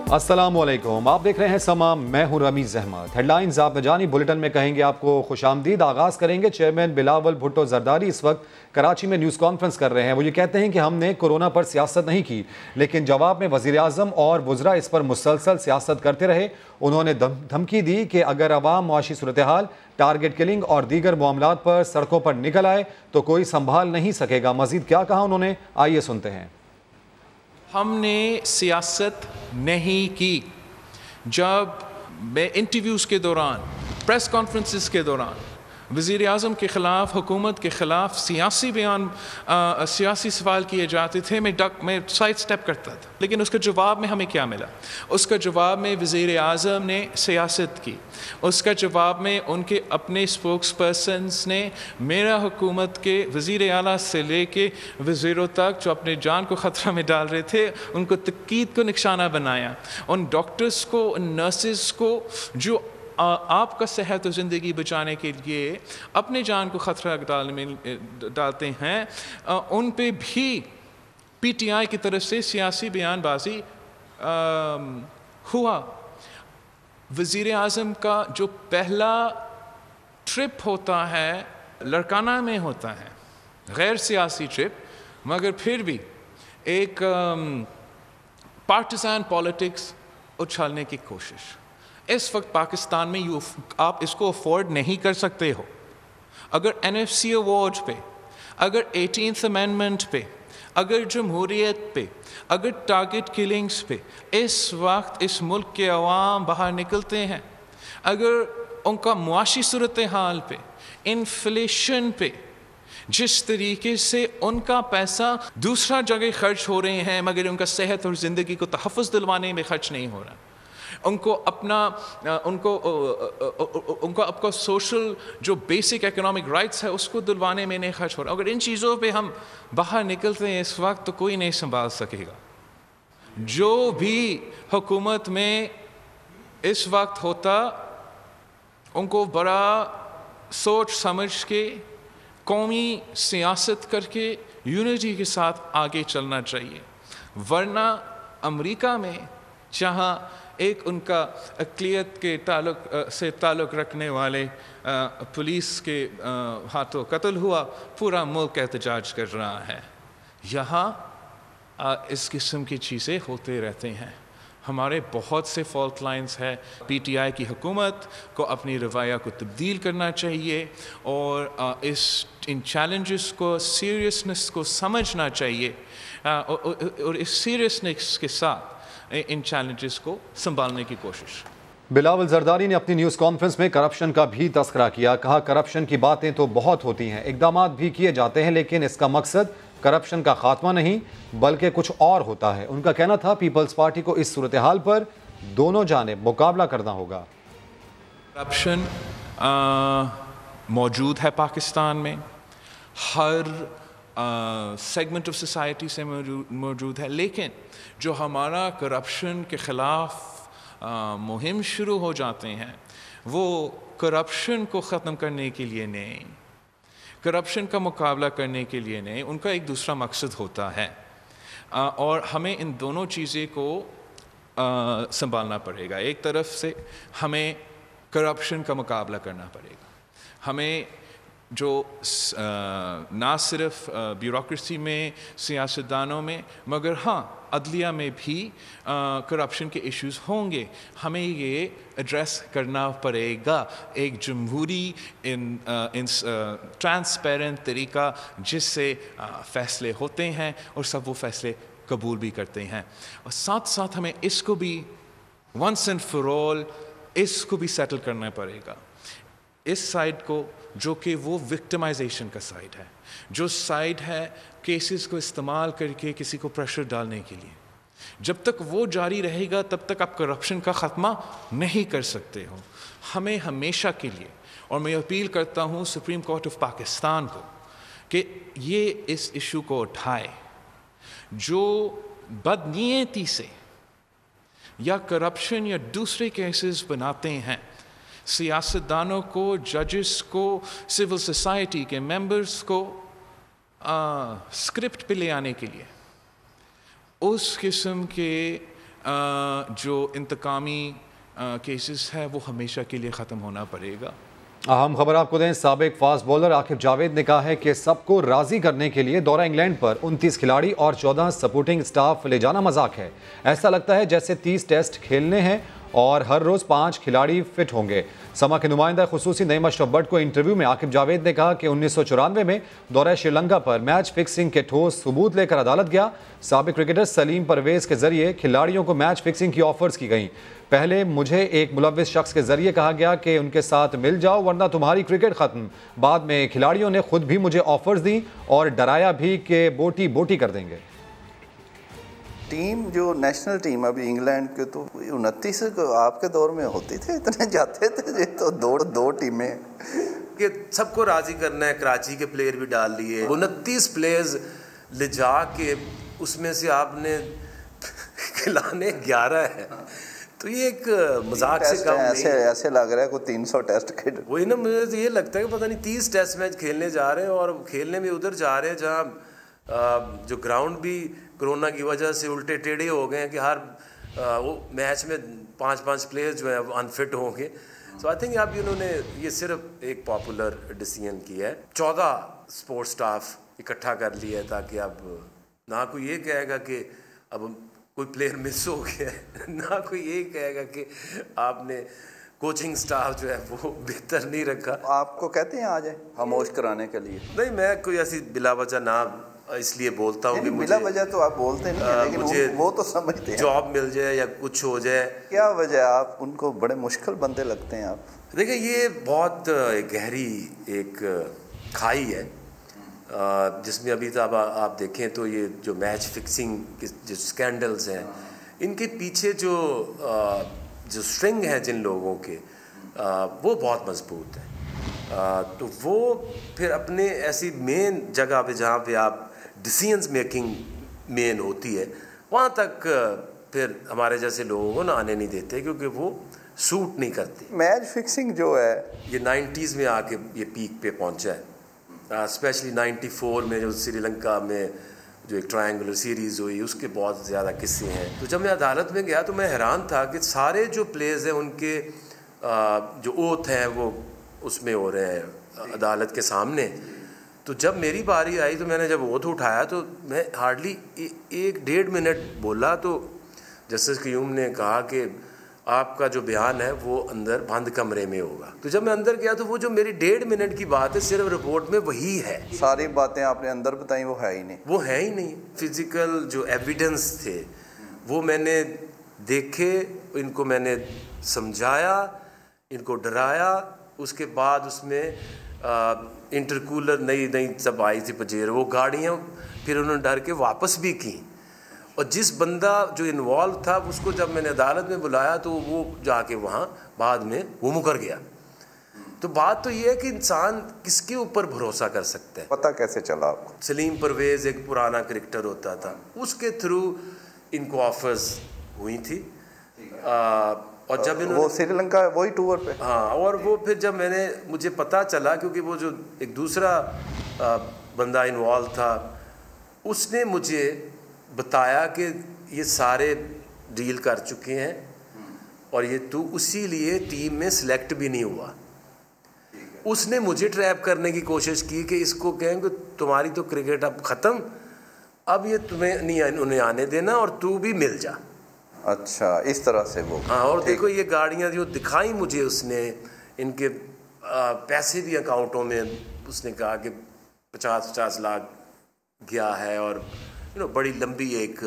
अस्सलामुअलैकुम, आप देख रहे हैं समा, मैं हूं रमीज अहमद। हेडलाइंस आप न जानी बुलेटिन में कहेंगे आपको खुशामदीद। आगाज करेंगे, चेयरमैन बिलावल भुट्टो जरदारी इस वक्त कराची में न्यूज़ कॉन्फ्रेंस कर रहे हैं। वो ये कहते हैं कि हमने कोरोना पर सियासत नहीं की, लेकिन जवाब में वज़ीर आज़म और वज़रा इस पर मुसलसल सियासत करते रहे। उन्होंने धमकी दी कि अगर अवाम मुआशी सूरत हाल, टारगेट किलिंग और दीगर मामलात पर सड़कों पर निकल आए तो कोई संभाल नहीं सकेगा। मजीद क्या कहा उन्होंने, आइए सुनते हैं। हमने सियासत नहीं की। जब मैं इंटरव्यूज़ के दौरान, प्रेस कॉन्फ्रेंसेस के दौरान वज़ीर आज़म के ख़िलाफ़, हुकूमत के ख़िलाफ़ सियासी बयान, सियासी सवाल किए जाते थे, मैं साइड स्टेप करता था। लेकिन उसका जवाब में हमें क्या मिला? उसका जवाब में वज़ीर आज़म ने सियासत की। उसका जवाब में उनके अपने स्पोक्स पर्सन्स ने मेरा हुकूमत के वज़ीर आला से लेके वज़ीरों तक जो अपने जान को ख़तरा में डाल रहे थे, उनको तकीद को निशाना बनाया। उन डॉक्टर्स को, उन नर्सेस को जो आपका सेहत और ज़िंदगी बचाने के लिए अपने जान को ख़तरा डालते हैं, उन पे भी पीटीआई की तरफ से सियासी बयानबाजी हुआ। वज़ीर आज़म का जो पहला ट्रिप होता है लड़काना में होता है, गैर सियासी ट्रिप, मगर फिर भी एक पार्टिसान पॉलिटिक्स उछालने की कोशिश। इस वक्त पाकिस्तान में आप इसको अफोर्ड नहीं कर सकते हो। अगर NFC अवार्ड पे, अगर 18th अमेंडमेंट पे, अगर जमहूरियत पे, अगर टारगेट किलिंग्स पे इस वक्त इस मुल्क के अवाम बाहर निकलते हैं, अगर उनका मुआशी सूरत हाल पे, इन्फ्लेशन पे, जिस तरीके से उनका पैसा दूसरा जगह खर्च हो रहे हैं मगर उनका सेहत और ज़िंदगी को तहफ़्फ़ुज़ दिलवाने में खर्च नहीं हो रहा, उनको आपका सोशल जो बेसिक इकोनॉमिक राइट्स है उसको दिलवाने में नहीं खर्च हो रहा। अगर इन चीज़ों पे हम बाहर निकलते हैं इस वक्त तो कोई नहीं संभाल सकेगा। जो भी हुकूमत में इस वक्त होता, उनको बड़ा सोच समझ के कौमी सियासत करके यूनिटी के साथ आगे चलना चाहिए। वरना अमेरिका में जहाँ एक उनका अक़लियत के ताल्लुक़ रखने वाले पुलिस के हाथों कत्ल हुआ, पूरा मुल्क एहतजाज कर रहा है। यहाँ इस किस्म की चीज़ें होते रहते हैं। हमारे बहुत से फॉल्ट लाइन्स है। पीटीआई की हुकूमत को अपनी रवैया को तब्दील करना चाहिए और इन चैलेंजेस को, सीरियसनेस को समझना चाहिए और इस सीरियसनेस के साथ इन चैलेंजेस को संभालने की कोशिश। बिलावल जरदारी ने अपनी न्यूज़ कॉन्फ्रेंस में करप्शन का भी तस्करा किया। कहा, करप्शन की बातें तो बहुत होती हैं, इक़दामात भी किए जाते हैं, लेकिन इसका मकसद करप्शन का खात्मा नहीं बल्कि कुछ और होता है। उनका कहना था पीपल्स पार्टी को इस सूरत हाल पर दोनों जानिब मुकाबला करना होगा। करप्शन मौजूद है पाकिस्तान में, हर सेगमेंट ऑफ सोसाइटी से मौजूद है, लेकिन जो हमारा करप्शन के ख़िलाफ़ मुहिम शुरू हो जाते हैं वो करप्शन को ख़त्म करने के लिए नहीं, करप्शन का मुकाबला करने के लिए नहीं, उनका एक दूसरा मकसद होता है और हमें इन दोनों चीज़ें को संभालना पड़ेगा। एक तरफ से हमें करप्शन का मुकाबला करना पड़ेगा, हमें जो ना सिर्फ ब्यूरोक्रेसी में, सियासतदानों में, मगर हाँ अदलिया में भी करप्शन के इश्यूज़ होंगे। हमें ये एड्रेस करना पड़ेगा एक जमहूरी ट्रांसपेरेंट तरीका जिससे फ़ैसले होते हैं और सब वो फ़ैसले कबूल भी करते हैं। और साथ साथ हमें इसको भी वंस एंड फॉर ऑल इसको भी सेटल करना पड़ेगा, इस साइड को जो कि वो विक्टिमाइजेशन का साइड है, जो साइड है केसेस को इस्तेमाल करके किसी को प्रेशर डालने के लिए। जब तक वो जारी रहेगा तब तक आप करप्शन का ख़त्मा नहीं कर सकते हो। हमें हमेशा के लिए, और मैं अपील करता हूँ सुप्रीम कोर्ट ऑफ पाकिस्तान को कि ये इस इशू को उठाए। जो बदनीयती से या करप्शन या दूसरे केसेस बनाते हैं सियासतदानों को, जजेस को, सिविल सोसाइटी के मेंबर्स को स्क्रिप्ट पे ले आने के लिए, उस किस्म के جو انتقامی کیسز ہے وہ ہمیشہ کے لیے ختم ہونا پڑے گا. اہم خبر آپ کو دیں، سابق فاسٹ بولر عاقب جاوید نے کہا ہے کہ سب کو راضی کرنے کے لیے دورہ انگلینڈ پر 29 کھلاڑی اور 14 سپورٹنگ سٹاف لے جانا مذاق ہے. ایسا لگتا ہے جیسے 30 ٹیسٹ کھیلنے ہیں اور ہر روز 5 کھلاڑی فٹ ہوں گے. سما کے نمائندہ خصوصی نعیم اشرف بٹ کو انٹرویو میں عاقب جاوید نے کہا کہ 1994 میں دورہ شری لنکا پر میچ فکسنگ کے ٹھوس ثبوت لے کر عدالت گیا. سابق کرکٹر سلیم پرویز کے ذریعے کھلاڑیوں کو میچ فکسنگ کی آفرز کی گئیں. پہلے مجھے ایک ملوث شخص کے ذریعے کہا گیا کہ ان کے ساتھ مل جاؤ ورنہ تمہاری کرکٹ ختم. بعد میں کھلاڑیوں نے خود بھی مجھے آفرز دیں اور ڈرایا بھی کہ بوٹی بوٹی کر دیں گے. ٹیم جو نیشنل ٹیم ابھی انگلینڈ کے تو 29 آپ کے دور میں ہوتی تھے، اتنے جاتے تھے تو دو ٹیمیں کہ سب کو راضی کرنا ہے. کراچی کے پلیئر بھی ڈال لیے، 29 پلیئرز لے جا کے اس میں سے آپ نے کھلانے 11 ہے، تو یہ ایک مذاق سے کم نہیں. ایسے لگ رہا ہے کوئی 300 ٹیسٹ کھیل. وہی نا، مجھے یہ لگتا ہے کہ پتہ نہیں 30 ٹیسٹ میچ کھیلنے جا رہے ہیں اور کھیلنے میں ادھر جا رہے ہیں جہاں جو گراؤنڈ بھی کرونا کی وجہ سے الٹے ٹیڑھے ہو گئے ہیں کہ ہر وہ میچ میں 5 پلیئر جو ہیں وہ انفٹ ہوں گے. سو آئی تھنک اب انہوں نے یہ صرف ایک پاپولر ڈیسیژن کیا ہے. 14 سپورٹ سٹاف اکٹھا کر لیا ہے تاکہ اب نہ کوئی یہ کہے گا کہ اب کوئی پلیئر مس ہو گیا ہے، نہ کوئی یہ کہے گا کہ آپ نے کوچنگ سٹاف جو ہے وہ بہتر نہیں رکھا. آپ کو کہتے ہیں آ جائیں خاموش کرانے کے لیے؟ نہیں، میں کوئی ایسی بلا وجہ نہ اس لیے بولتا ہوں کہ بلا وجہ تو آپ بولتے نہیں ہیں، لیکن مجھے وہ تو سمجھتے ہیں جاب مل جائے یا کچھ ہو جائے. کیا وجہ ہے؟ آپ ان کو بڑے مشکل بندے لگتے ہیں. آپ دیکھیں، یہ بہت گہری ایک کھائی ہے جس میں ابھی تک آپ دیکھیں تو یہ جو میچ فکسنگ کے جو اسکینڈلز ہیں، ان کے پیچھے جو اسٹرنگ ہے جن لوگوں کے، وہ بہت مضبوط ہے. تو وہ پھر اپنے ایسی مین جگہ پہ جہاں پہ آپ ڈیسیژنز میکنگ مین ہوتی ہے، وہاں تک پھر ہمارے جیسے لوگوں کو نہ آنے نہیں دیتے کیونکہ وہ سوٹ نہیں کرتی. میچ فکسنگ جو ہے یہ 90s میں آ کے یہ پیک پہ پہنچا ہے. اسپیشلی 94 میں جو سری لنکا میں جو ایک ٹرائنگولر سیریز ہوئی، اس کے بہت زیادہ قصے ہیں. تو جب میں عدالت میں گیا تو میں حیران تھا کہ سارے جو پلیئرز ہیں ان کے جو اوتھ ہیں وہ اس میں ہو رہے ہیں عدالت کے سامنے. تو جب میری باری آئی تو میں نے جب اوتھ اٹھایا تو میں ہارڈلی 1-1.5 منٹ بولا تو جسٹس قیوم نے کہا کہ آپ کا جو بیان ہے وہ اندر بند کمرے میں ہوگا. تو جب میں اندر گیا تو وہ جو میری 1.5 منٹ کی بات ہے صرف رپورٹ میں وہی ہے. ساری باتیں آپ نے اندر بتائیں وہ ہے ہی نہیں. وہ ہے ہی نہیں. فزیکل جو ایویڈنس تھے وہ میں نے دیکھے، ان کو میں نے سمجھایا، ان کو ڈرایا. اس کے بعد اس میں انٹرکولر نئی سب آئی تھی پجیر، وہ گاڑیاں پھر انہوں نے ڈر کے واپس بھی کی. اور جس بندہ جو انوالو تھا اس کو جب میں نے عدالت میں بلایا تو وہ جا کے وہاں بعد میں وہ مکر گیا. تو بات تو یہ ہے کہ انسان کس کے اوپر بھروسہ کر سکتا ہے. پتہ کیسے چلا آپ کو؟ سلیم پرویز ایک پرانا کرکٹر ہوتا تھا، اس کے تھرو ان کو آفرز ہوئی تھی. اور جب وہ سری لنکا وہی ٹور پہ، ہاں، اور وہ پھر جب مجھے پتہ چلا کیونکہ وہ جو ایک دوسرا بندہ انوالو تھا اس نے مجھے بتایا کہ یہ سارے ڈیل کر چکے ہیں اور یہ تو اسی لیے ٹیم میں سلیکٹ بھی نہیں ہوا. اس نے مجھے ٹریپ کرنے کی کوشش کی کہ اس کو کہیں کہ تمہاری تو کرکٹ اب ختم، اب یہ تمہیں نہیں انہیں آنے دینا اور تو بھی مل جا. اچھا، اس طرح سے وہ. ہاں، اور دیکھو یہ گاڑیاں جو دکھائیں مجھے اس نے، ان کے پیسے بھی اکاؤنٹوں میں اس نے کہا کہ 50 لاکھ گیا ہے. اور بڑی لمبی ایک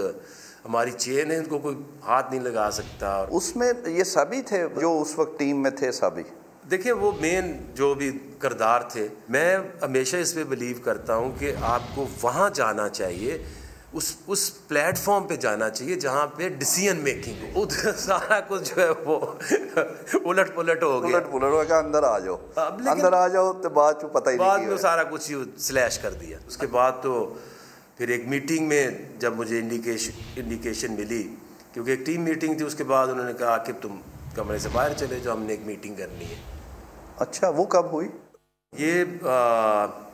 ہماری چین ہے، ان کو کوئی ہاتھ نہیں لگا سکتا. اس میں یہ سبھی تھے جو اس وقت ٹیم میں تھے سبھی؟ دیکھیں، وہ مین جو بھی کردار تھے. میں ہمیشہ اس پہ بلیو کرتا ہوں کہ آپ کو وہاں جانا چاہیے، اس پلیٹ فارم پہ جانا چاہیے جہاں پہ ڈیسیژن میکنگ ہو. ادھر سارا کچھ جو ہے وہ الٹ پلٹ ہو گیا. الٹ پلٹ ہو گیا، اندر آ جاؤ، اندر آ جاؤ تو بعد پتہ ہی نہیں. بعد میں سارا کچھ ہی سلیش کر دیا. اس کے بعد تو پھر ایک میٹنگ میں جب مجھے انڈیکیشن ملی، کیونکہ ایک ٹیم میٹنگ تھی، اس کے بعد انہوں نے کہا کہ تم کمرے سے باہر چلے جاؤ، ہم نے ایک میٹنگ کرنی ہے. اچھا، وہ کب ہوئی؟ یہ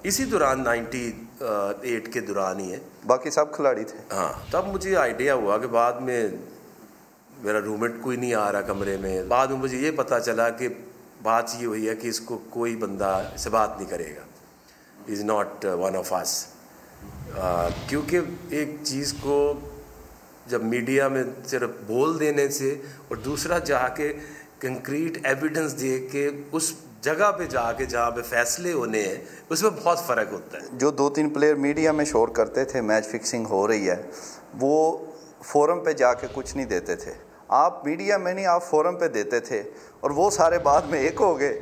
اسی دوران 98 کے دوران ہی ہے. باقی سب کھلاڑی تھے؟ ہاں. تب مجھے آئیڈیا ہوا کہ بعد میں मेरा रूममेट कोई नहीं आ रहा कमरे में। बाद में मुझे ये पता चला कि बात ये हुई है कि इसको कोई बंदा से बात नहीं करेगा, is not one of us. क्योंकि एक चीज़ को जब मीडिया में सिर्फ बोल देने से और दूसरा जाके कंक्रीट एविडेंस दे के उस जगह पे जाके जहाँ पे फैसले होने हैं, उसमें बहुत फ़र्क होता है। जो 2-3 प्लेयर मीडिया में शोर करते थे मैच फिक्सिंग हो रही है, वो फोरम पे जाके कुछ नहीं देते थे। आप मीडिया में नहीं, आप फोरम पे देते थे, और वो सारे बाद में एक हो गए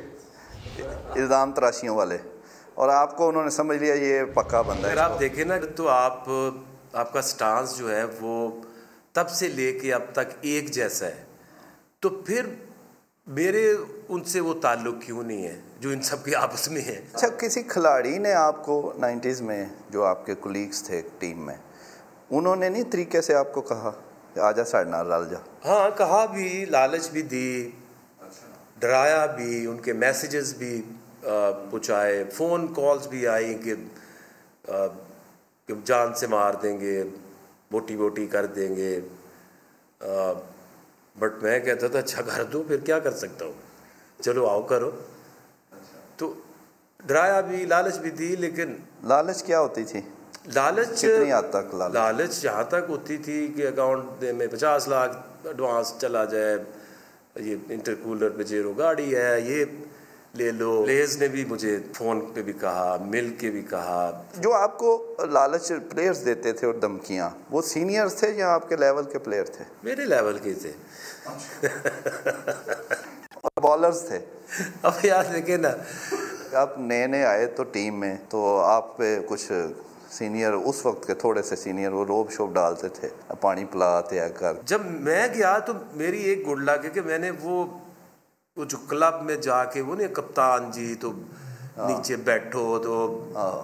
इल्ज़ाम तराशियों वाले, और आपको उन्होंने समझ लिया ये पक्का बंदा है। अगर आप देखें ना तो आपका स्टांस जो है वो तब से लेके अब तक एक जैसा है, तो फिर मेरे उनसे वो ताल्लुक़ क्यों नहीं है जो इन सब के आपस में है। अच्छा, किसी खिलाड़ी ने आपको 90s में जो आपके कोलीग्स थे टीम में, उन्होंने नहीं तरीके से आपको कहा आजा साढ़े नाल रल जा? हाँ, कहा भी, लालच भी दी, डराया भी, उनके मैसेजेस भी पहुँचाए, फ़ोन कॉल्स भी आई कि जान से मार देंगे, बोटी बोटी कर देंगे। बट मैं कहता था अच्छा कर दो, फिर क्या कर सकता हूँ, चलो आओ करो। तो डराया भी, लालच भी दी। लेकिन लालच क्या होती थी? लालच कितनी हद तक लालच यहाँ तक होती थी कि अकाउंट में 50 लाख एडवांस चला जाए, ये इंटरकूलर पे जेरो गाड़ी है, ये ले लो। प्लेयर्स ने भी मुझे फ़ोन पे भी कहा, मिल के भी कहा। जो आपको लालच प्लेयर्स देते थे और धमकियाँ, वो सीनियर्स थे या आपके लेवल के प्लेयर थे? मेरे लेवल के थे। और बॉलर्स थे? अब यार देखे ना, आप नए नए आए तो टीम में, तो आप पे कुछ सीनियर, उस वक्त के थोड़े से सीनियर, वो रोब शोब डालते थे, पानी पिलाते हैं कर। जब मैं गया तो मेरी एक गुड लक है कि मैंने वो जो क्लब में जाके वो नहीं कप्तान जी तो नीचे बैठो तो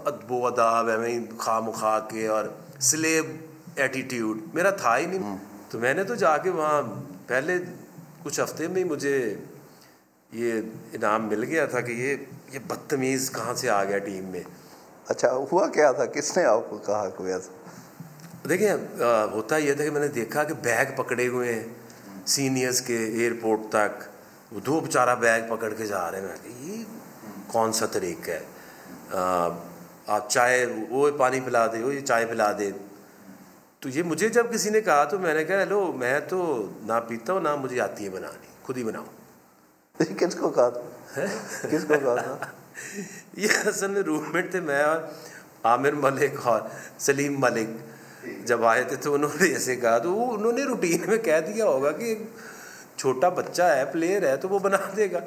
अदबो अदाब है, मैं खामुखा के और स्लेव एटीट्यूड मेरा था ही नहीं। तो मैंने तो जाके वहाँ पहले कुछ हफ्ते में ही मुझे ये इनाम मिल गया था कि ये बदतमीज़ कहाँ से आ गया टीम में। अच्छा, हुआ क्या था? किसने आपको कहा कोई ऐसा? देखिए, होता ये था कि मैंने देखा कि बैग पकड़े हुए हैं सीनियर्स के एयरपोर्ट तक, वो 2 बेचारा बैग पकड़ के जा रहे हैं। ये कौन सा तरीका है? आप चाय, वो पानी पिला दे, वो ये चाय पिला दे। तो ये मुझे जब किसी ने कहा तो मैंने कहा हेलो, मैं तो ना पीता हूँ ना मुझे आती है बनानी, खुद ही बनाओ। किसको कहा था? किसको कहा था? ये असल में रूममेट थे, मैं और आमिर मलिक और सलीम मलिक जब आए थे तो उन्होंने ऐसे कहा, तो वो उन्होंने रूटीन में कह दिया होगा कि एक छोटा बच्चा है, प्लेयर है, तो वो बना देगा।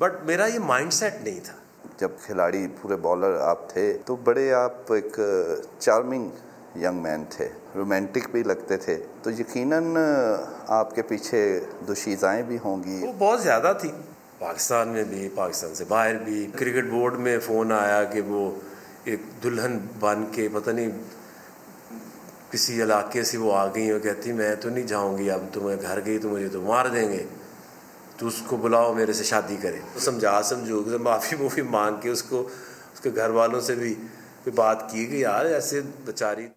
बट मेरा ये माइंडसेट नहीं था। जब खिलाड़ी पूरे बॉलर आप थे तो बड़े आप एक चार्मिंग यंग मैन थे, रोमांटिक भी लगते थे, तो यकीनन आपके पीछे दुशीज़ाएँ भी होंगी। वो बहुत ज़्यादा थी, पाकिस्तान में भी, पाकिस्तान से बाहर भी। क्रिकेट बोर्ड में फ़ोन आया कि वो एक दुल्हन बन के पता नहीं किसी इलाके से वो आ गई और कहती मैं तो नहीं जाऊंगी, अब तुम्हें घर गई तो मुझे तो मार देंगे, तो उसको बुलाओ मेरे से शादी करे। तो समझा समझो माफ़ी मूफ़ी मांग के उसको, उसके घर वालों से भी बात की कि यार ऐसे बेचारी।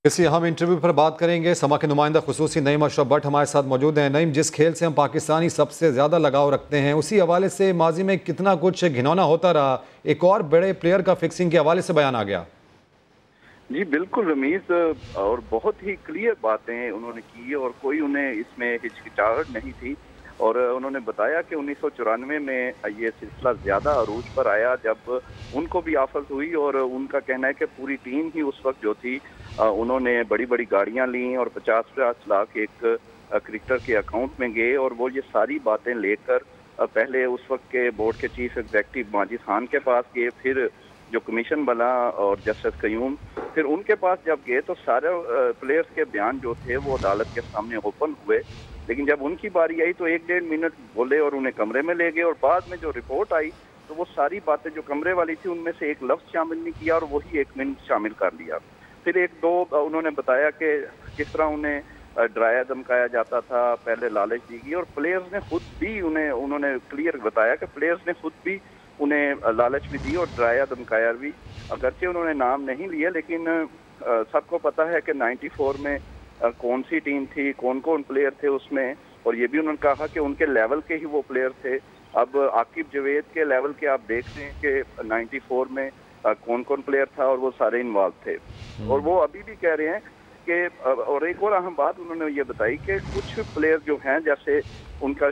इसलिए हम इंटरव्यू पर बात करेंगे। समा के नुमाइंदा खुसूसी नईम अशरफ भट्ट हमारे साथ मौजूद हैं। नईम, जिस खेल से हम पाकिस्तानी सबसे ज़्यादा लगाव रखते हैं, उसी हवाले से माजी में कितना कुछ घिनौना होता रहा, एक और बड़े प्लेयर का फिक्सिंग के हवाले से बयान आ गया। जी बिल्कुल रमीज़, और बहुत ही क्लियर बातें उन्होंने की और कोई उन्हें इसमें हिचकिचाहट नहीं थी। और उन्होंने बताया कि 1994 में ये सिलसिला ज़्यादा अरूज पर आया जब उनको भी आफत हुई, और उनका कहना है कि पूरी टीम ही उस वक्त जो थी उन्होंने बड़ी बड़ी गाड़ियां लीं और 50-50 लाख एक क्रिकेटर के अकाउंट में गए, और वो ये सारी बातें लेकर पहले उस वक्त के बोर्ड के चीफ एग्जीक्यूटिव माजिद खान के पास गए, फिर जो कमीशन बना और जस्टिस कयूम, फिर उनके पास जब गए तो सारे प्लेयर्स के बयान जो थे वो अदालत के सामने ओपन हुए। लेकिन जब उनकी बारी आई तो 1-1.5 मिनट बोले और उन्हें कमरे में ले गए, और बाद में जो रिपोर्ट आई तो वो सारी बातें जो कमरे वाली थी उनमें से एक लफ्ज़ शामिल नहीं किया और वही 1 मिनट शामिल कर लिया। फिर 1-2 उन्होंने बताया कि किस तरह उन्हें डराया धमकाया जाता था, पहले लालच दी गई, और प्लेयर्स ने खुद भी उन्होंने क्लियर बताया कि प्लेयर्स ने खुद भी उन्हें लालच भी दी और डराया धमकाया भी। अगरचे उन्होंने नाम नहीं लिया, लेकिन सबको पता है कि 94 में कौन सी टीम थी, कौन कौन प्लेयर थे उसमें, और ये भी उन्होंने कहा कि उनके लेवल के ही वो प्लेयर थे। अब आकिब जावेद के लेवल के आप देख रहे हैं कि 94 में कौन कौन प्लेयर था और वो सारे इन्वॉल्व थे। और वो अभी भी कह रहे हैं कि, और एक और अहम बात उन्होंने ये बताई कि कुछ प्लेयर जो हैं, जैसे उनका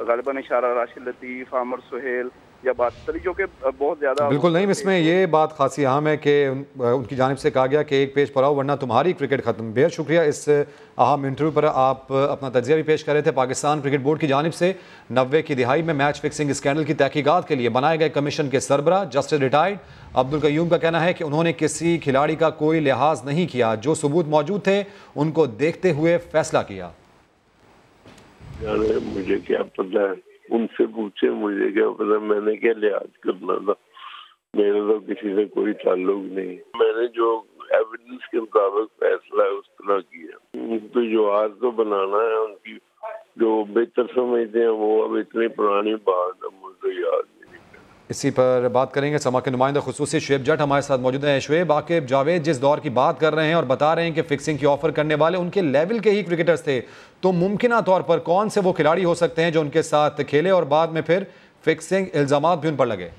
गालिबन इशारा राशिद लतीफ़, आमिर सुहेल या बातरी, जो कि बहुत ज़्यादा बिल्कुल नहीं, इसमें ये बात खासी अहम है कि उनकी जानिब से कहा गया कि एक पेज पर आओ वरना तुम्हारी क्रिकेट ख़त्म। बेहद शुक्रिया इस अहम इंटरव्यू पर। आप अपना तजिया भी पेश कर रहे थे। पाकिस्तान क्रिकेट बोर्ड की जानिब से 90 की दिहाई में मैच फिक्सिंग स्कैंडल की तहकीकात के लिए बनाए गए कमीशन के सरबराह जस्टिस रिटायर्ड अब्दुल कयूम का कहना है कि उन्होंने किसी खिलाड़ी का कोई लिहाज नहीं किया, जो सबूत मौजूद थे उनको देखते हुए फैसला किया। मुझे क्या पता है, उनसे पूछे, मुझे क्या पता, मैंने क्या लिहाज करना था, मेरा तो किसी से कोई ताल्लुक नहीं। मैंने जो एविडेंस के मुताबिक फैसला है उस तरह किया। तो जो आज तो बनाना है, उनकी जो बेहतर समझते हैं वो अब इतनी पुरानी बात है, मुझे याद नहीं। इसी पर बात करेंगे। समा के नुमाइंदा खुसूसी शुएब जट हमारे साथ मौजूद हैं। शुएब, आकिब जावेद जिस दौर की बात कर रहे हैं और बता रहे हैं कि फिक्सिंग की ऑफर करने वाले उनके लेवल के ही क्रिकेटर्स थे, तो मुमकिन तौर पर कौन से वो खिलाड़ी हो सकते हैं जो उनके साथ खेले और बाद में फिर फिक्सिंग इल्जामात भी उन पर लगे?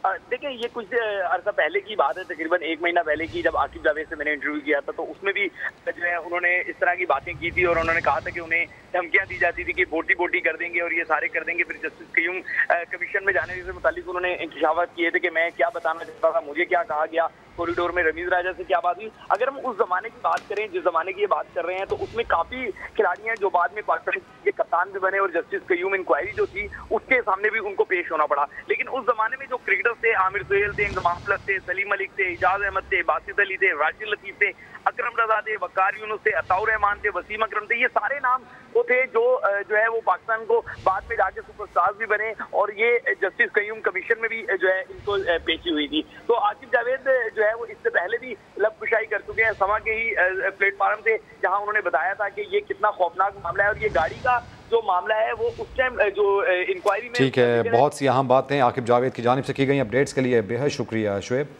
देखिए, ये कुछ अर्सा पहले की बात है, तकरीबन 1 महीना पहले की, जब आकिब जावेद से मैंने इंटरव्यू किया था, तो उसमें भी जो है उन्होंने इस तरह की बातें की थी और उन्होंने कहा था कि उन्हें धमकियां दी जाती थी कि बोटी कर देंगे और ये सारे कर देंगे। फिर जस्टिस कयूम कमीशन में जाने से मुतालिक उन्होंने इंकशाफात किए थे कि मैं क्या बताना चाहता था, मुझे क्या कहा गया, कॉरिडोर में रमीज राजा से क्या बात हुई। अगर हम उस जमाने की बात करें, जिस जमाने की ये बात कर रहे हैं, तो उसमें काफी खिलाड़ी हैं जो बाद में पाकिस्तान के कप्तान भी बने और जस्टिस कयूम इंक्वायरी जो थी उसके सामने भी उनको पेश होना पड़ा। लेकिन उस जमाने में जो क्रिकेटर्स थे, आमिर सुहेल थे, इंजमाम प्लस थे, सलीम मलिक थे, इजाज अहमद थे, बासित अली थे, राशिद लतीफ थे, अकरम रजा थे, वकार यूनुस थे, अताउर रहमान थे, वसीम अकरम थे, ये सारे नाम वो थे जो है वो पाकिस्तान को बाद में जाके सुपरस्टार्स भी बने और ये जस्टिस कयूम कमीशन में भी जो है इनको पेशी हुई थी। तो आकिब जावेद जो है वो इससे पहले भी लबकुशाई कर चुके हैं। समा के ही प्लेटफार्म से, जहां उन्होंने बताया था कि ये कितना खौफनाक मामला है और ये गाड़ी का जो मामला है वो उस टाइम जो इंक्वायरी में। ठीक है, बहुत सी अहम बातें आकिब जावेद की जानिब से की गई। अपडेट्स के लिए बेहद शुक्रिया शुएब।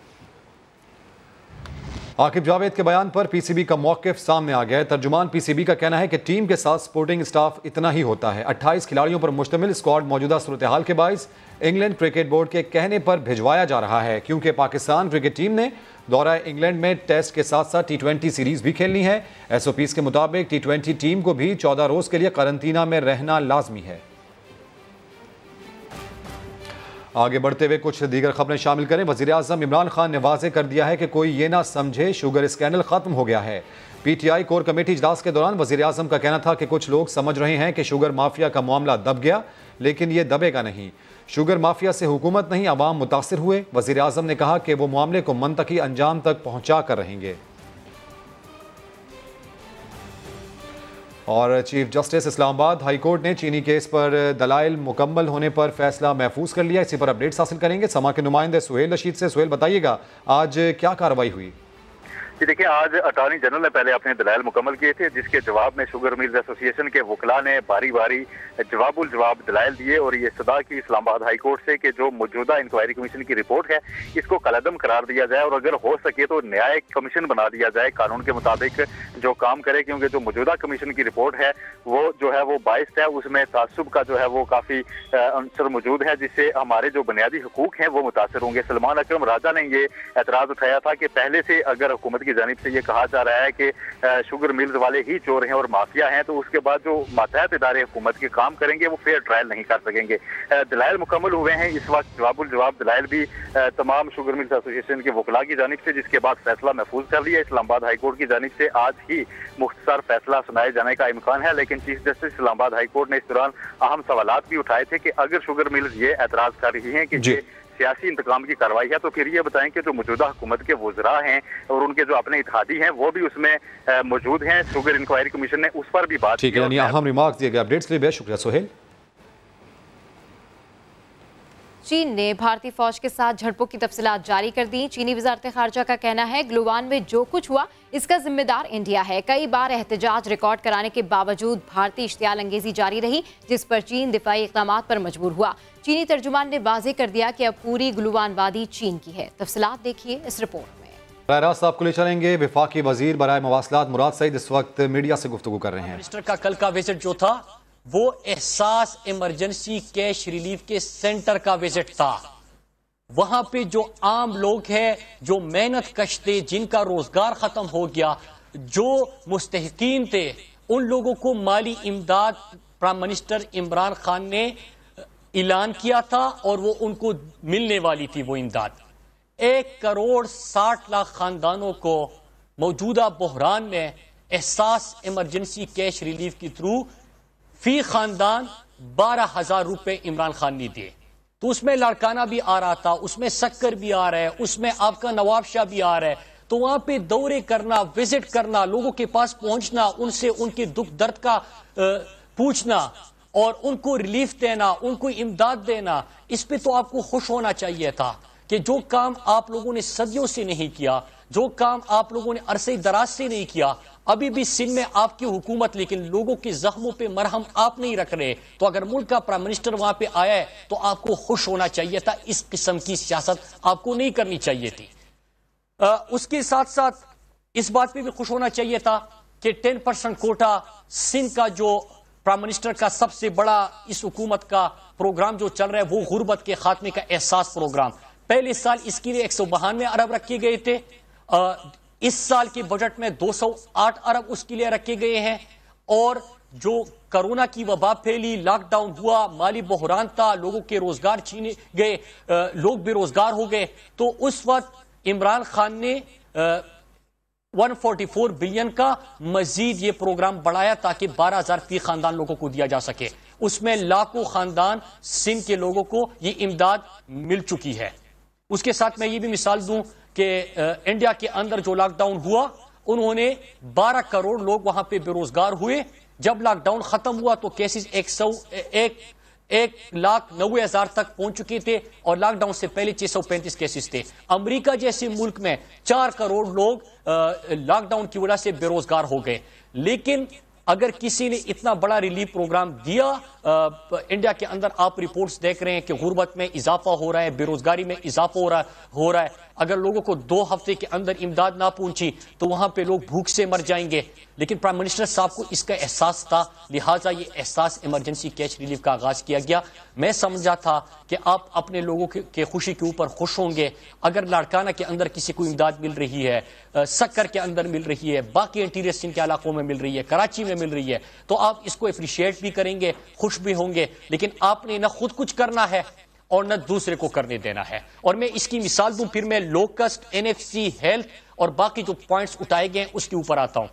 आकिब जावेद के बयान पर पीसीबी का मौक़िफ़ सामने आ गया है। तर्जुमान पीसीबी का कहना है कि टीम के साथ स्पोर्टिंग स्टाफ इतना ही होता है। 28 खिलाड़ियों पर मुश्तमिल स्क्वाड मौजूदा सूरत हाल के बाइस इंग्लैंड क्रिकेट बोर्ड के कहने पर भिजवाया जा रहा है, क्योंकि पाकिस्तान क्रिकेट टीम ने दौरा इंग्लैंड में टेस्ट के साथ साथ T20 सीरीज भी खेलनी है। SOPs के मुताबिक T20 टीम को भी 14 रोज़ के लिए करंतना में रहना लाजमी है। आगे बढ़ते हुए कुछ दीगर खबरें शामिल करें। वज़ीर-ए-आज़म इमरान खान ने वाज़ेह कर दिया है कि कोई ये ना समझे शुगर स्कैंडल ख़त्म हो गया है। PTI कोर कमेटी इजलास के दौरान वज़ीर-ए-आज़म का कहना था कि कुछ लोग समझ रहे हैं कि शुगर माफिया का मामला दब गया, लेकिन ये दबेगा नहीं। शुगर माफिया से हुकूमत नहीं, अवाम मुतासिर हुए। वज़ीर-ए-आज़म ने कहा कि वो मामले को मंतकी अंजाम तक पहुँचा कर रहेंगे। और chief justice Islamabad high court ने चीनी केस पर दलाइल मुकम्मल होने पर फैसला महफूज कर लिया। इसी पर अपडेट्स हासिल करेंगे समा के नुमाइंदे सुहेल रशीद से। सुहेल, बताइएगा आज क्या कार्रवाई हुई? जी देखिए, आज अटॉर्नी जनरल ने पहले अपने दलाइल मुकम्मल किए थे, जिसके जवाब में शुगर मिल्स एसोसिएशन के वकला ने बारी बारी जवाबुल जवाब दलाइल दिए और ये सदा की इस्लामाबाद हाई कोर्ट से कि जो मौजूदा इंक्वायरी कमीशन की रिपोर्ट है इसको कलअदम करार दिया जाए और अगर हो सके तो न्यायिक कमीशन बना दिया जाए, कानून के मुताबिक जो काम करे, क्योंकि जो मौजूदा कमीशन की रिपोर्ट है वो जो है वो बाइस्ड है, उसमें तासुब का जो है वो काफ़ी अंसर मौजूद है, जिससे हमारे जो बुनियादी हकूक हैं वो मुतासर होंगे। सलमान अकरम राजा ने ये एतराज़ उठाया था कि पहले से अगर हुकूमत की जानिब से ये कहा जा रहा है कि शुगर मिल्स वाले ही चोर हैं और माफिया हैं, तो उसके बाद जो मातहत इदारे हुकूमत के काम करेंगे वो फेयर ट्रायल नहीं कर सकेंगे। दलाइल मुकम्मल हुए हैं इस वक्त, जवाबुल जवाब दलाइल भी तमाम शुगर मिल्स एसोसिएशन के वकला की जानिब से, जिसके बाद फैसला महफूज कर लिया। इस्लामाबाद हाई कोर्ट की जानिब से आज ही मुख्तसर फैसला सुनाए जाने का इम्कान है, लेकिन chief justice Islamabad high court ने इस दौरान अहम सवालात भी उठाए थे कि अगर शुगर मिल्स ये एतराज कर रही हैं कि ये सियासी इंतकाम की कार्रवाई है, तो फिर ये बताएं कि जो मौजूदा हुकूमत के वज़रा हैं और उनके जो अपने इत्तेहादी हैं वो भी उसमें मौजूद हैं। शुगर इंक्वायरी कमीशन ने उस पर भी बात ठीक है, यानी अहम रिमार्क्स दिए गए। अपडेट्स के लिए बेहद शुक्रिया सोहेल। चीन ने भारतीय फौज के साथ झड़पों की तफसीलात जारी कर दी। चीनी वजारत खारजा का कहना है गलवान में जो कुछ हुआ इसका जिम्मेदार इंडिया है। कई बार एहतजाज रिकॉर्ड कराने के बावजूद भारतीय इश्तियाल अंगेजी जारी रही, जिस पर चीन दिफाई इक़दामात पर मजबूर हुआ। चीनी तर्जुमान ने वाज़ेह कर दिया कि अब पूरी गलवान वादी चीन की है। तफसीलात देखिए इस रिपोर्ट में। براہ راست آپ کو لے چلیں گے وفاقی وزیر برائے مواصلات مراد سعید اس وقت میڈیا سے گفتگو کر رہے ہیں. منسٹر کا کل کا وزٹ جو تھا وہ احساس ایمرجنسی کیش ریلیف کے سینٹر کا وزٹ تھا. وہاں پہ جو عام لوگ ہیں جو محنت کش تھے, جن کا روزگار ختم ہو گیا, جو مستحقین تھے, ان لوگوں کو مالی امداد پرائم منسٹر عمران خان نے اعلان کیا تھا اور وہ ان کو ملنے والی تھی وہ امداد. 1,60,00,000 خاندانوں کو موجودہ بحران میں احساس ایمرجنسی کیش ریلیف کے تھرو فی خاندان 12,000 روپے عمران خان نے دیے. تو اس میں لاڑکانہ بھی آ رہا تھا, اس میں سکر بھی آ رہا ہے, اس میں آپ کا نواب شاہ بھی آ رہا ہے. تو وہاں پہ دورے کرنا, وزٹ کرنا, لوگوں کے پاس پہنچنا, ان سے ان کے دکھ درد کا پوچھنا اور ان کو ریلیف دینا, ان کو امداد دینا, اس پہ تو آپ کو خوش ہونا چاہیے تھا کہ جو کام آپ لوگوں نے صدیوں سے نہیں کیا, جو کام آپ لوگوں نے عرصے دراز سے نہیں کیا, ابھی بھی سندھ میں آپ کی حکومت لیکن لوگوں کے زخموں پہ مرہم آپ نہیں رکھ رہے. تو اگر ملک کا پرائم منسٹر وہاں پہ آیا ہے تو آپ کو خوش ہونا چاہیے تھا. اس قسم کی سیاست آپ کو نہیں کرنی چاہیے تھی. اس کے ساتھ ساتھ اس بات پہ بھی خوش ہونا چاہیے تھا کہ 10% کوٹا سندھ کا جو پرائم منسٹر کا سب سے بڑا اس حکومت کا پروگرام جو چل رہا ہے وہ غربت کے خاتمے کا احساس پروگرام. پہلے سال اس کے لیے 192 ارب رکھے گئے تھے. اس سال کے بجٹ میں 208 ارب اس کے لیے رکھے گئے ہیں. اور جو کرونا کی وبا پھیلی, لاک ڈاؤن ہوا, مالی بحران تھا, لوگوں کے روزگار چھینے گئے, لوگ بے روزگار ہو گئے, تو اس وقت عمران خان نے 144 بلین کا مزید یہ پروگرام بڑھایا تاکہ 12,000 فی خاندان لوگوں کو دیا جا سکے. اس میں لاکھوں خاندان سندھ کے لوگوں کو یہ امداد مل چکی ہے. اس کے ساتھ میں یہ بھی مثال دوں کہ انڈیا کے اندر جو لاک ڈاؤن ہوا, انہوں نے 12 کروڑ لوگ وہاں پہ بے روزگار ہوئے. جب لاک ڈاؤن ختم ہوا تو کیسز 1,90,000 تک پہنچ چکے تھے اور لاک ڈاؤن سے پہلے 635 کیسز تھے. امریکہ جیسے ملک میں 4 کروڑ لوگ لاک ڈاؤن کی وجہ سے بے روزگار ہو گئے. لیکن اگر کسی نے اتنا بڑا ریلیف پروگرام دیا, انڈیا کے اندر آپ رپورٹس دیکھ رہے ہیں کہ غربت میں اضافہ ہو رہا ہے, بے روزگاری میں اضافہ ہو رہا ہے. اگر لوگوں کو 2 ہفتے کے اندر امداد نہ پہنچی تو وہاں پہ لوگ بھوک سے مر جائیں گے. لیکن پرائم منسٹر صاحب کو اس کا احساس تھا, لہٰذا یہ احساس ایمرجنسی کیش ریلیف کا آغاز کیا گیا. میں سمجھا تھا کہ آپ اپنے لوگوں کے خوشی کے اوپر خوش ہوں گے. اگر لاڑکانہ کے اندر کسی کو امداد مل رہی ہے, سکر کے اندر مل رہی ہے, باقی انٹیریئر سندھ کے علاقوں میں مل رہی ہے, کراچی میں مل رہی ہے, تو آپ اس کو اپریشیٹ بھی کریں گے, خوش بھی ہوں گے. لیکن آپ نے نہ خود کچھ کرنا ہے اور نہ دوسرے کو کرنے دینا ہے. اور میں اس کی مثال دوں, پھر میں لوکسٹ, NFC, ہیلتھ اور باقی جو پوائنٹس اٹھائے گئے ہیں اس کے اوپر آتا ہوں.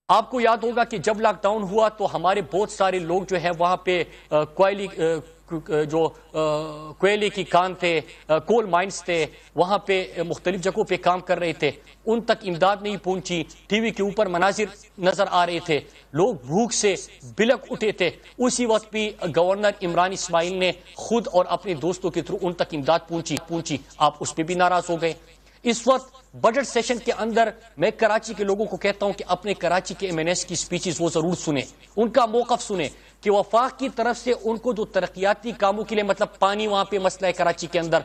آپ کو یاد ہوگا کہ جب لاک ڈاؤن ہوا تو ہمارے بہت سارے لوگ جو ہے وہاں پہ کوئلے کی کان تھے, کول مائنز تھے, وہاں پہ مختلف جگہوں پہ کام کر رہے تھے, ان تک امداد نہیں پہنچی. ٹی وی کے اوپر مناظر نظر آ رہے تھے, لوگ بھوک سے بلک اٹھے تھے. اسی وقت بھی گورنر عمران اسماعیل نے خود اور اپنے دوستوں کے تھرو ان تک امداد پہنچی. آپ اس پہ بھی ناراض ہو گئے. اس وقت بجٹ سیشن کے اندر میں کراچی کے لوگوں کو کہتا ہوں کہ اپنے کراچی کے MNS کی سپیچز وہ ضرور سنیں, ان کا موقف سنیں کہ وفاق کی طرف سے ان کو جو ترقیاتی کاموں کے لیے, مطلب پانی وہاں پہ مسئلہ ہے کراچی کے اندر,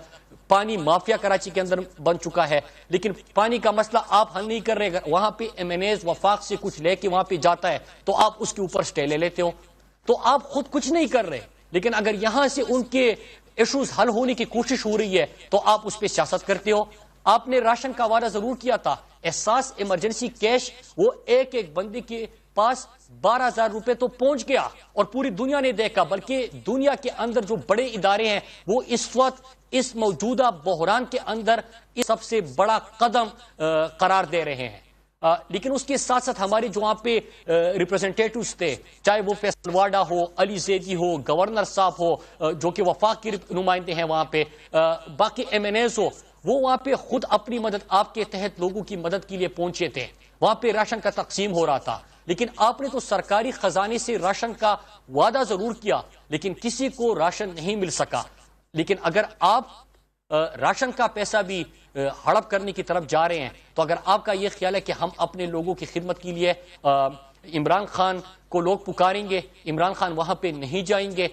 پانی مافیا کراچی کے اندر بن چکا ہے, لیکن پانی کا مسئلہ آپ حل نہیں کر رہے. وہاں پہ MNAs وفاق سے کچھ لے کے وہاں پہ جاتا ہے تو آپ اس کے اوپر سٹے لے لیتے ہو, تو آپ خود کچھ نہیں کر رہے. لیکن اگر یہاں سے ان کے ایشوز حل ہونے کی کوشش ہو رہی ہے تو آپ اس پہ سیاست کرتے ہو. آپ نے راشن کا وعدہ ضرور کیا تھا, احساس ایمرجنسی کیش وہ ایک بندے کے پاس 12,000 روپے تو پہنچ گیا اور پوری دنیا نے دیکھا, بلکہ دنیا کے اندر جو بڑے ادارے ہیں وہ اس وقت اس موجودہ بحران کے اندر سب سے بڑا قدم قرار دے رہے ہیں. لیکن اس کے ساتھ ساتھ ہمارے جو وہاں پہ ریپرزنٹیٹیوز تھے, چاہے وہ فیصل واڈا ہو, علی زیدی ہو, گورنر صاحب ہو جو کہ وفاق کے نمائندے ہیں وہاں پہ, باقی MNAs ہو, وہ وہاں پہ خود اپنی مدد آپ کے تحت لوگوں کی مدد کے لیے پہنچے تھے. وہاں پہ راشن کا تقسیم ہو رہا تھا, لیکن آپ نے تو سرکاری خزانے سے راشن کا وعدہ ضرور کیا لیکن کسی کو راشن نہیں مل سکا. لیکن اگر آپ راشن کا پیسہ بھی ہڑپ کرنے کی طرف جا رہے ہیں تو اگر آپ کا یہ خیال ہے کہ ہم اپنے لوگوں کی خدمت کے لیے عمران خان کو لوگ پکاریں گے, عمران خان وہاں پہ نہیں جائیں گے,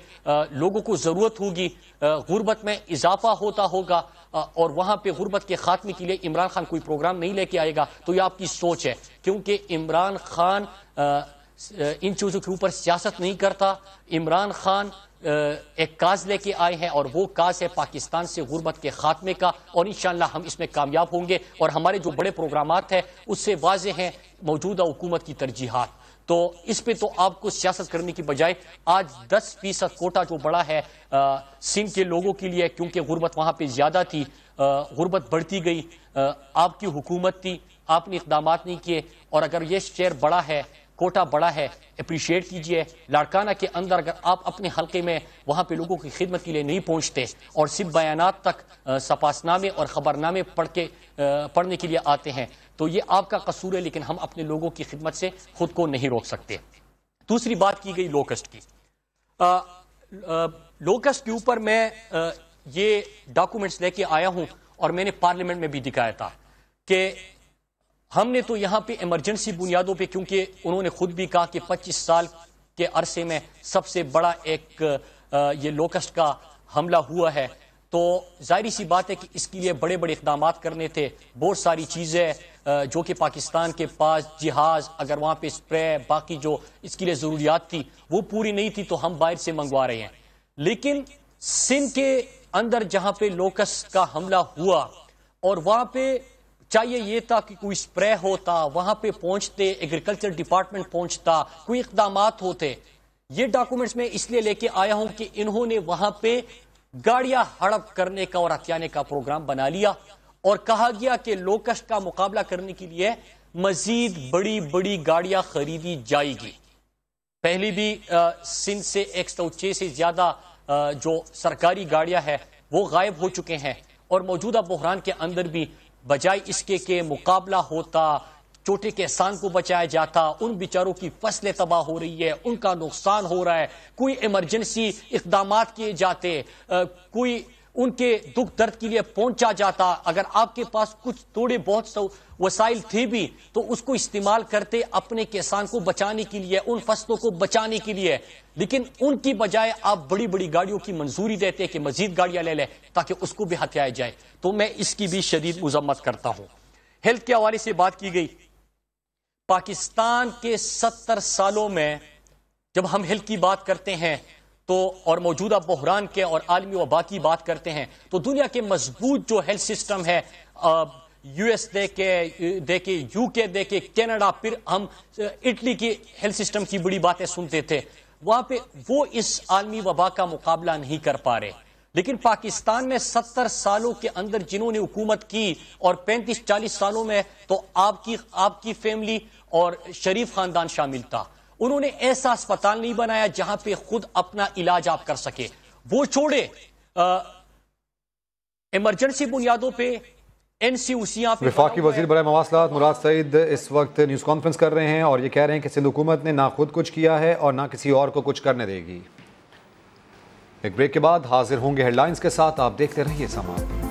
لوگوں کو ضرورت ہوگی, غربت میں اضافہ ہوتا ہوگا, اور وہاں پہ غربت کے خاتمے کے لیے عمران خان کوئی پروگرام نہیں لے کے آئے گا تو یہ آپ کی سوچ ہے، کیونکہ عمران خان ان چیزوں کے اوپر سیاست نہیں کرتا۔ عمران خان ایک کاز لے کے آئے ہیں اور وہ کاز ہے پاکستان سے غربت کے خاتمے کا، اور انشاءاللہ ہم اس میں کامیاب ہوں گے، اور ہمارے جو بڑے پروگرامات ہیں اس سے واضح ہیں موجودہ حکومت کی ترجیحات۔ تو اس پہ تو آپ کو سیاست کرنے کی بجائے آج 10% کوٹا جو بڑا ہے سندھ کے لوگوں کے لیے، کیونکہ غربت وہاں پہ زیادہ تھی، غربت بڑھتی گئی، آپ کی حکومت تھی، آپ نے اقدامات نہیں کیے، اور اگر یہ شیئر بڑا ہے، کوٹا بڑا ہے، اپریشیٹ کیجئے۔ لاڑکانہ کے اندر اگر آپ اپنے حلقے میں وہاں پہ لوگوں کی خدمت کے لیے نہیں پہنچتے اور صرف بیانات تک سپاسنامے اور خبرنامے پڑھنے کے لیے آتے ہیں تو یہ آپ کا قصور ہے، لیکن ہم اپنے لوگوں کی خدمت سے خود کو نہیں روک سکتے۔ دوسری بات کی گئی لوکسٹ کی، لوکسٹ کے اوپر میں یہ ڈاکومنٹس لے کے آیا ہوں اور میں نے پارلیمنٹ میں بھی دکھایا تھا کہ ہم نے تو یہاں پہ ایمرجنسی بنیادوں پہ، کیونکہ انہوں نے خود بھی کہا کہ 25 سال کے عرصے میں سب سے بڑا ایک یہ لوکسٹ کا حملہ ہوا ہے، تو ظاہری سی بات ہے کہ اس کے لیے بڑے بڑے اقدامات کرنے تھے، بہت ساری چیزیں جو کہ پاکستان کے پاس جہاز، اگر وہاں پہ اسپرے، باقی جو اس کے لیے ضروریات تھی وہ پوری نہیں تھی تو ہم باہر سے منگوا رہے ہیں۔ لیکن سندھ کے اندر جہاں پہ لوکسٹ کا حملہ ہوا اور وہاں پہ چاہیے یہ تھا کہ کوئی اسپرے ہوتا، وہاں پہ پہنچتے، ایگریکلچر ڈپارٹمنٹ پہنچتا، کوئی اقدامات ہوتے۔ یہ ڈاکومنٹس میں اس لیے لے کے آیا ہوں کہ انہوں نے وہاں پہ گاڑیاں ہڑپ کرنے کا اور ہتھیانے کا پروگرام بنا لیا اور کہا گیا کہ لوکسٹ کا مقابلہ کرنے کے لیے مزید بڑی بڑی گاڑیاں خریدی جائے گی۔ پہلی بھی سندھ سے 106 سے زیادہ جو سرکاری گاڑیاں ہیں وہ غائب ہو چکے ہیں، اور موجودہ بحران کے اندر بھی بجائے اس کے کہ مقابلہ ہوتا، چھوٹے کسان کو بچایا جاتا، ان بیچاروں کی فصلیں تباہ ہو رہی ہے، ان کا نقصان ہو رہا ہے، کوئی ایمرجنسی اقدامات کیے جاتے، کوئی ان کے دکھ درد کے لیے پہنچا جاتا۔ اگر آپ کے پاس کچھ تھوڑے بہت وسائل تھے بھی تو اس کو استعمال کرتے اپنے کسان کو بچانے کے لیے، ان فصلوں کو بچانے کے لیے، لیکن ان کی بجائے آپ بڑی بڑی گاڑیوں کی منظوری دیتے کہ مزید گاڑیاں لے لیں تاکہ اس کو بھی ہتھیایا جائے۔ تو میں اس کی بھی شدید مذمت کرتا ہوں۔ ہیلتھ کے حوالے سے بات کی گئی، پاکستان کے 70 سالوں میں جب ہم ہیلتھ کی بات کرتے ہیں تو اور موجودہ بحران کے اور عالمی وبا کی بات کرتے ہیں تو دنیا کے مضبوط جو ہیلتھ سسٹم ہے، یو ایس دیکھے، یو کے دیکھے، کینیڈا، پھر ہم اٹلی کی ہیلتھ سسٹم کی بڑی باتیں سنتے تھے، وہاں پہ وہ اس عالمی وبا کا مقابلہ نہیں کر پا رہے۔ لیکن پاکستان میں 70 سالوں کے اندر جنہوں نے حکومت کی اور 35-40 سالوں میں تو آپ کی فیملی اور شریف خاندان شامل تھا، انہوں نے ایسا اسپتال نہیں بنایا جہاں پہ خود اپنا علاج آپ کر سکے۔ وہ چھوڑے ایمرجنسی بنیادوں پہ وفاقی وزیر برائے مواصلات مراد سعید اس وقت نیوز کانفرنس کر رہے ہیں اور یہ کہہ رہے ہیں کہ سندھ حکومت نے نہ خود کچھ کیا ہے اور نہ کسی اور کو کچھ کرنے دے گی۔ ایک بریک کے بعد حاضر ہوں گے ہیڈ لائنز کے ساتھ، آپ دیکھتے رہیے سماعت۔